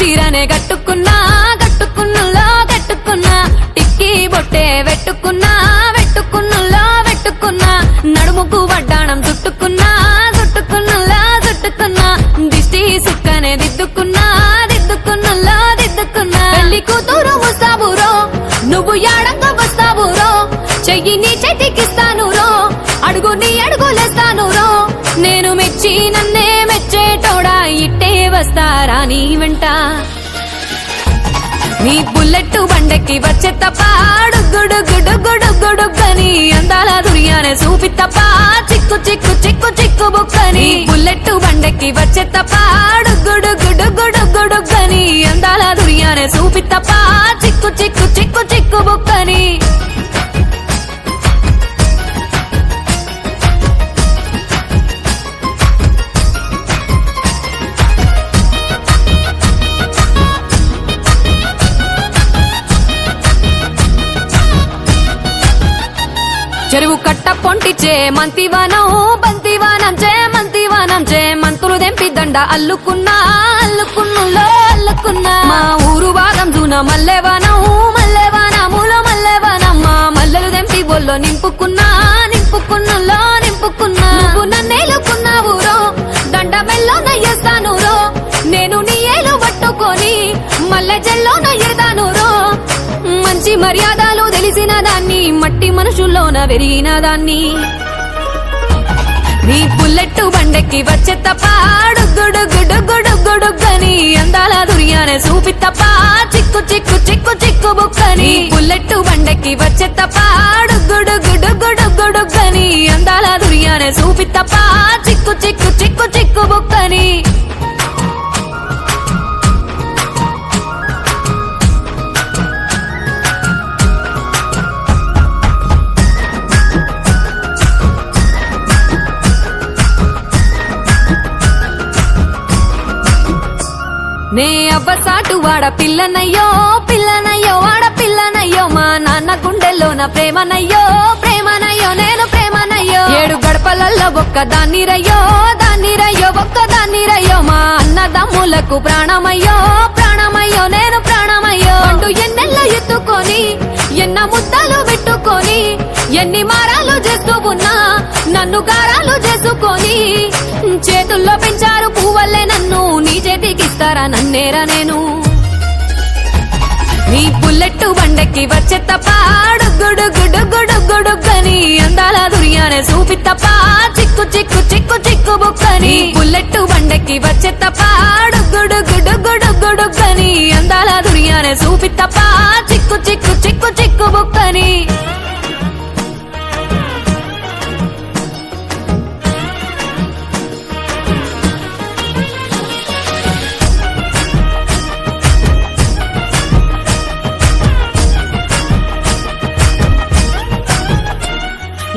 చీరనే కట్టుకున్నా కట్టుకున్నులో కట్టుకున్నా టిక్కీ బొట్టే వెట్టుకున్నా వెట్టుకున్నులో వెట్టుకున్నా నడుముకు వడ్డాణం చుట్టుకున్నా చుట్టుకున్నులో చుట్టుకున్నా దిష్టి సుక్కనే దిద్దుకున్నా దిద్దుకున్నులో దిద్దుకున్నా పెళ్లి కూతురు వస్తావురో నువ్వు యాడంగా వస్తావురో చెయ్యి నీ చేతికిస్తాను రో అడుగు నీ అడుగులేస్తాను రో నేను మెచ్చి నన్నే మెచ్చేటోడా ఇట్టే వస్తారా నీ వెంట నీ బుల్లెట్ బండెక్కి వచ్చే తప్ప గుడుగుడుగుడుగుడుగుడుగని అందాల దుర్యానే చూపి తప్ప చిక్కు చిక్కు చిక్కు చిక్కు బుక్కని బుల్లెట్ బండెక్కి వచ్చే తప్ప గుడుగుడుగుడుగుడుగని అందాల దుర్యానే చూపి తప్ప చిక్కు చిక్కు చిక్కు చిక్కు బుక్కని చెరువు కట్ట పొంటిచే మంతివానం బంతివానం చే మంతివానం చే మంతులు దెంపి దండ అల్లుకున్నా అల్లుకున్నులో అల్లుకున్నా మా ఊరు భాగం జూన మల్లెవానం మల్లెవానములో మల్లెవానం మా మల్లెలు దెంపి బొల్లో నింపుకున్నా నింపుకున్నులో నింపుకున్నా నువ్వు నన్నేలుకున్నావు రో దండ మెల్లో నయ్యేస్తాను రో నేను నీ ఏలు పట్టుకొని మల్లె జల్లో నయ్యేదాను రో మంచి మర్యాదలు తెలిసిన దాన్ని మట్టి మనుషుల్లోన వెరిగిన దాన్ని నీ బుల్లెట్ బండెక్కి వచ్చే తప్ప గుడుగుడుగుడుగుడుగని అందాల దుర్యానే చూపి తప్ప చిక్కు చిక్కు చిక్కు చిక్కు బుక్కని బుల్లెట్ బండెక్కి వచ్చే తప్ప గుడుగుడుగుడుగుడుగని అందాల దుర్యానే చూపి తప్ప చిక్కు చిక్కు చిక్కు చిక్కు బుక్కని నే అవ్వసాటు వాడ పిల్లనయ్యో పిల్లనయ్యో వాడ పిల్లనయ్యో మా నాన్న గుండెల్లోన ప్రేమనయ్యో ప్రేమనయ్యో నేను ప్రేమనయ్యో 7 గడపలల్లో ఒక్కదాన్ని రయ్యో దాన్ని రయ్యో ఒక్కదాన్ని రయ్యో మా అన్నదమ్ములకు ప్రాణమయ్యో ప్రాణమయ్యో నేను ప్రాణమయ్యో అంటూ ఎన్నెల్లో ఎత్తుకొని ఎన్న ముద్దలు పెట్టుకొని ఎన్ని మారాలు చేస్తూ ఉన్నా నన్ను గారాలు చేసుకొని చేతుల్లో పెంచారు పువ్వల్లే నన్ను నీ చేతికిస్తారా నన్నేరా నేను నీ బుల్లెట్ బండెక్కి వచ్చే తప్ప గుడుగుడుగుడుగుడుగని అందాల దుర్యానే చూపి తప్ప చిక్కు చిక్కు చిక్కు చిక్కు బుక్కని బుల్లెట్ బండెక్కి వచ్చే తప్ప గుడుగుడుగుడుగుడుగని అందాల దుర్యానే చూపి తప్ప చిక్కు చిక్కు చిక్కు చిక్కు బుక్కని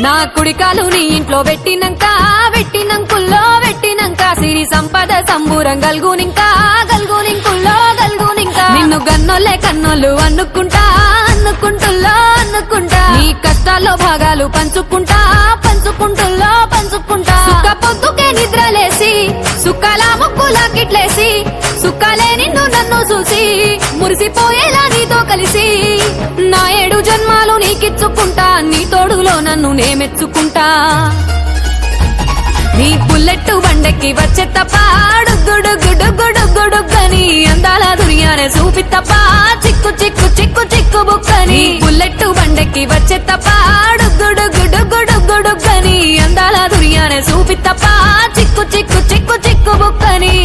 నా కుడికాలు నీ ఇంట్లో వెట్టినంకుల్లో వెట్టినంక సిరి సంపద సంబూరం గల్గునింకా గల్గునింకుల్లో గల్గునింకా నిన్ను గన్నోలే కన్నోళ్ళు అనుకుంటా అనుకుంటుల్లో అనుకుంటా నీ కష్టాల్లో భాగాలు పంచుకుంటా పంచుకుంటుల్లో పంచుకుంటా సుఖ పొద్దుకే నిద్రలేసి సుఖాల ముక్కులా కిట్లేసి సుఖాలే నిన్ను నన్ను చూసి మురిసిపోయేలా నీతో కలిసి నా 7 జన్మాలు నీకిచ్చుకుంటా నీ తోడులో నన్ను నేమెచ్చుకుంటా నీ బుల్లెట్ బండెక్కి వచ్చే తప్ప గుడుగుడుగుడుగుడుగని అందాల దుర్యానే చూపి తప్ప చిక్కు చిక్కు చిక్కు చిక్కు బుక్కని బుల్లెట్ బండెక్కి వచ్చే తప్ప గుడుగుడుగుడుగుడుగని అందాల దుర్యానే చూపి తప్ప చిక్కు చిక్కు చిక్కు చిక్కు బుక్కని